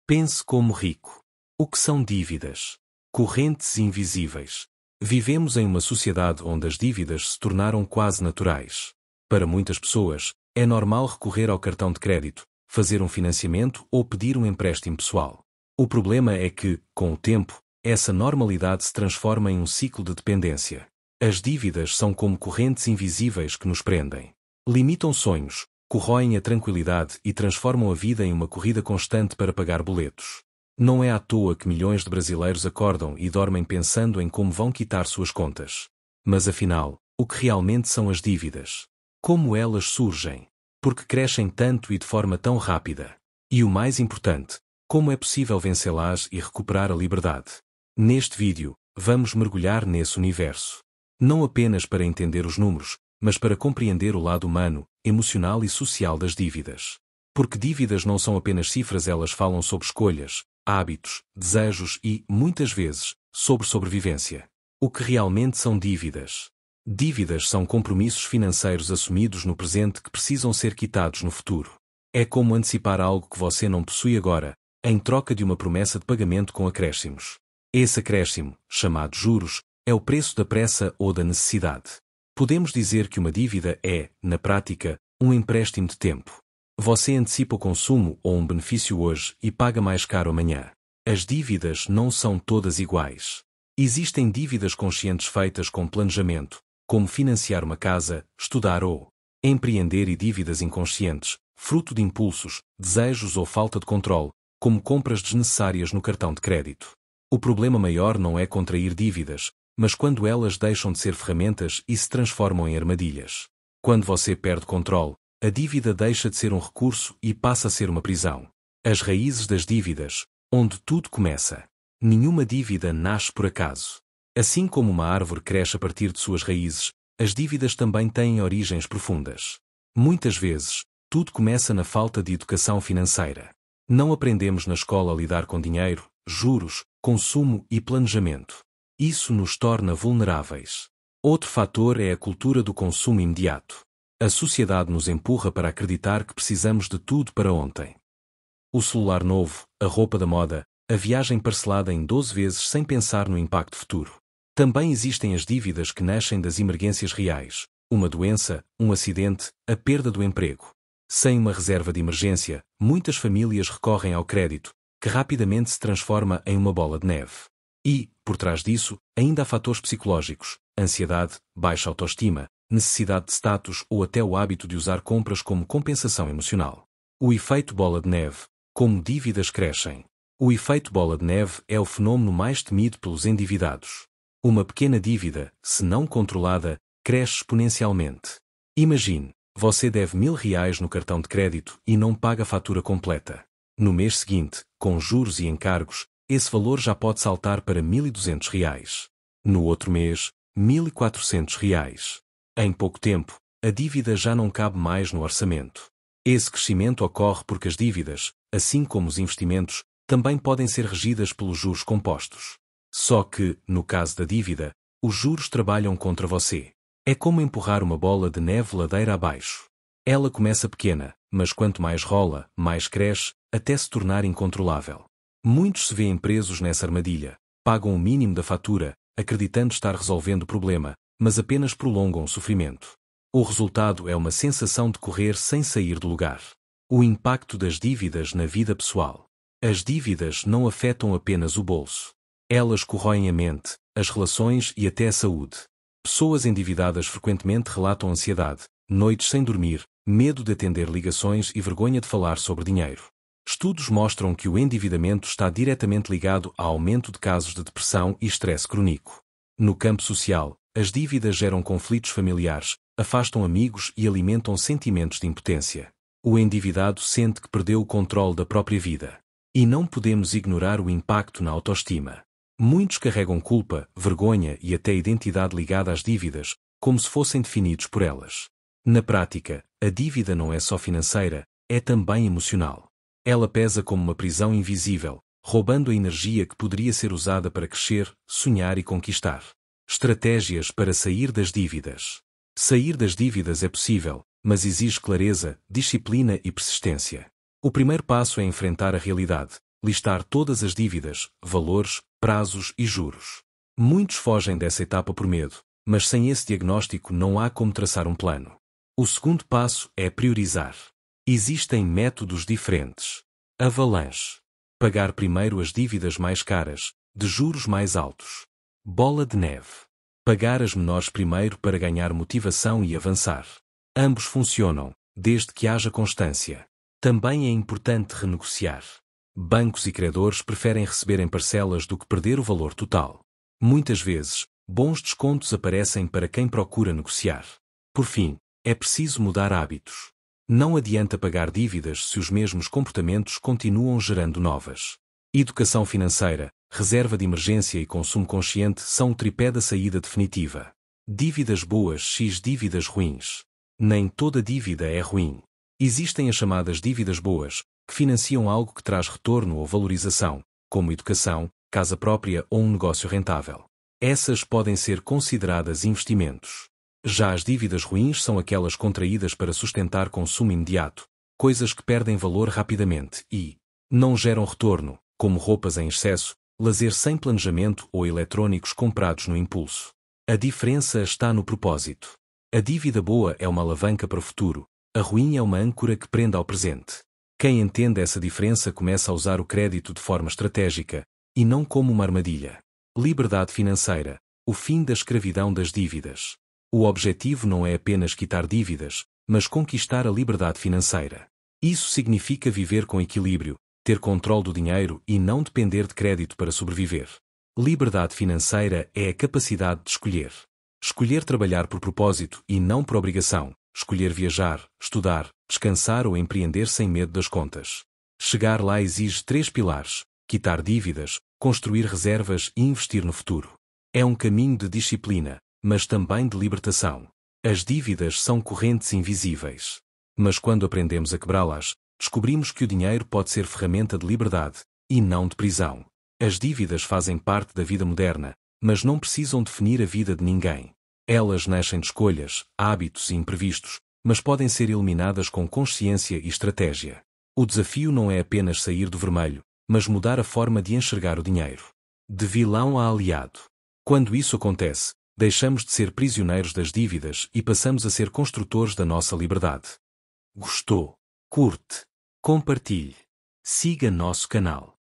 Pense como rico. O que são dívidas? Correntes invisíveis. Vivemos em uma sociedade onde as dívidas se tornaram quase naturais. Para muitas pessoas, é normal recorrer ao cartão de crédito, fazer um financiamento ou pedir um empréstimo pessoal. O problema é que, com o tempo, essa normalidade se transforma em um ciclo de dependência. As dívidas são como correntes invisíveis que nos prendem. Limitam sonhos, corroem a tranquilidade e transformam a vida em uma corrida constante para pagar boletos. Não é à toa que milhões de brasileiros acordam e dormem pensando em como vão quitar suas contas. Mas afinal, o que realmente são as dívidas? Como elas surgem? Por que crescem tanto e de forma tão rápida? E o mais importante, como é possível vencê-las e recuperar a liberdade? Neste vídeo, vamos mergulhar nesse universo. Não apenas para entender os números, mas para compreender o lado humano, emocional e social das dívidas. Porque dívidas não são apenas cifras, elas falam sobre escolhas, hábitos, desejos e, muitas vezes, sobre sobrevivência. O que realmente são dívidas? Dívidas são compromissos financeiros assumidos no presente que precisam ser quitados no futuro. É como antecipar algo que você não possui agora, em troca de uma promessa de pagamento com acréscimos. Esse acréscimo, chamado juros, é o preço da pressa ou da necessidade. Podemos dizer que uma dívida é, na prática, um empréstimo de tempo. Você antecipa o consumo ou um benefício hoje e paga mais caro amanhã. As dívidas não são todas iguais. Existem dívidas conscientes feitas com planejamento, como financiar uma casa, estudar ou empreender, e dívidas inconscientes, fruto de impulsos, desejos ou falta de controle, como compras desnecessárias no cartão de crédito. O problema maior não é contrair dívidas, mas quando elas deixam de ser ferramentas e se transformam em armadilhas. Quando você perde controle, a dívida deixa de ser um recurso e passa a ser uma prisão. As raízes das dívidas, onde tudo começa. Nenhuma dívida nasce por acaso. Assim como uma árvore cresce a partir de suas raízes, as dívidas também têm origens profundas. Muitas vezes, tudo começa na falta de educação financeira. Não aprendemos na escola a lidar com dinheiro, juros, consumo e planejamento. Isso nos torna vulneráveis. Outro fator é a cultura do consumo imediato. A sociedade nos empurra para acreditar que precisamos de tudo para ontem. O celular novo, a roupa da moda, a viagem parcelada em 12 vezes sem pensar no impacto futuro. Também existem as dívidas que nascem das emergências reais, uma doença, um acidente, a perda do emprego. Sem uma reserva de emergência, muitas famílias recorrem ao crédito, que rapidamente se transforma em uma bola de neve. E, por trás disso, ainda há fatores psicológicos, ansiedade, baixa autoestima, necessidade de status ou até o hábito de usar compras como compensação emocional. O efeito bola de neve, como dívidas crescem. O efeito bola de neve é o fenómeno mais temido pelos endividados. Uma pequena dívida, se não controlada, cresce exponencialmente. Imagine, você deve R$ 1.000 no cartão de crédito e não paga a fatura completa. No mês seguinte, com juros e encargos, esse valor já pode saltar para R$ 1.200. No outro mês, R$ 1.400. Em pouco tempo, a dívida já não cabe mais no orçamento. Esse crescimento ocorre porque as dívidas, assim como os investimentos, também podem ser regidas pelos juros compostos. Só que, no caso da dívida, os juros trabalham contra você. É como empurrar uma bola de neve ladeira abaixo. Ela começa pequena, mas quanto mais rola, mais cresce, até se tornar incontrolável. Muitos se veem presos nessa armadilha, pagam o mínimo da fatura, acreditando estar resolvendo o problema, mas apenas prolongam o sofrimento. O resultado é uma sensação de correr sem sair do lugar. O impacto das dívidas na vida pessoal. As dívidas não afetam apenas o bolso. Elas corroem a mente, as relações e até a saúde. Pessoas endividadas frequentemente relatam ansiedade, noites sem dormir, medo de atender ligações e vergonha de falar sobre dinheiro. Estudos mostram que o endividamento está diretamente ligado ao aumento de casos de depressão e estresse crônico. No campo social, as dívidas geram conflitos familiares, afastam amigos e alimentam sentimentos de impotência. O endividado sente que perdeu o controle da própria vida. E não podemos ignorar o impacto na autoestima. Muitos carregam culpa, vergonha e até identidade ligada às dívidas, como se fossem definidos por elas. Na prática, a dívida não é só financeira, é também emocional. Ela pesa como uma prisão invisível, roubando a energia que poderia ser usada para crescer, sonhar e conquistar. Estratégias para sair das dívidas. Sair das dívidas é possível, mas exige clareza, disciplina e persistência. O primeiro passo é enfrentar a realidade, listar todas as dívidas, valores, prazos e juros. Muitos fogem dessa etapa por medo, mas sem esse diagnóstico não há como traçar um plano. O segundo passo é priorizar. Existem métodos diferentes. Avalanche. Pagar primeiro as dívidas mais caras, de juros mais altos. Bola de neve. Pagar as menores primeiro para ganhar motivação e avançar. Ambos funcionam, desde que haja constância. Também é importante renegociar. Bancos e credores preferem receber em parcelas do que perder o valor total. Muitas vezes, bons descontos aparecem para quem procura negociar. Por fim, é preciso mudar hábitos. Não adianta pagar dívidas se os mesmos comportamentos continuam gerando novas. Educação financeira, reserva de emergência e consumo consciente são o tripé da saída definitiva. Dívidas boas x dívidas ruins. Nem toda dívida é ruim. Existem as chamadas dívidas boas, que financiam algo que traz retorno ou valorização, como educação, casa própria ou um negócio rentável. Essas podem ser consideradas investimentos. Já as dívidas ruins são aquelas contraídas para sustentar consumo imediato, coisas que perdem valor rapidamente e não geram retorno, como roupas em excesso, lazer sem planejamento ou eletrónicos comprados no impulso. A diferença está no propósito. A dívida boa é uma alavanca para o futuro, a ruim é uma âncora que prende ao presente. Quem entende essa diferença começa a usar o crédito de forma estratégica, e não como uma armadilha. Liberdade financeira, o fim da escravidão das dívidas. O objetivo não é apenas quitar dívidas, mas conquistar a liberdade financeira. Isso significa viver com equilíbrio, ter controle do dinheiro e não depender de crédito para sobreviver. Liberdade financeira é a capacidade de escolher. Escolher trabalhar por propósito e não por obrigação. Escolher viajar, estudar, descansar ou empreender sem medo das contas. Chegar lá exige 3 pilares: quitar dívidas, construir reservas e investir no futuro. É um caminho de disciplina, mas também de libertação. As dívidas são correntes invisíveis. Mas quando aprendemos a quebrá-las, descobrimos que o dinheiro pode ser ferramenta de liberdade, e não de prisão. As dívidas fazem parte da vida moderna, mas não precisam definir a vida de ninguém. Elas nascem de escolhas, hábitos e imprevistos, mas podem ser eliminadas com consciência e estratégia. O desafio não é apenas sair do vermelho, mas mudar a forma de enxergar o dinheiro. De vilão a aliado. Quando isso acontece, deixamos de ser prisioneiros das dívidas e passamos a ser construtores da nossa liberdade. Gostou? Curte. Compartilhe. Siga nosso canal.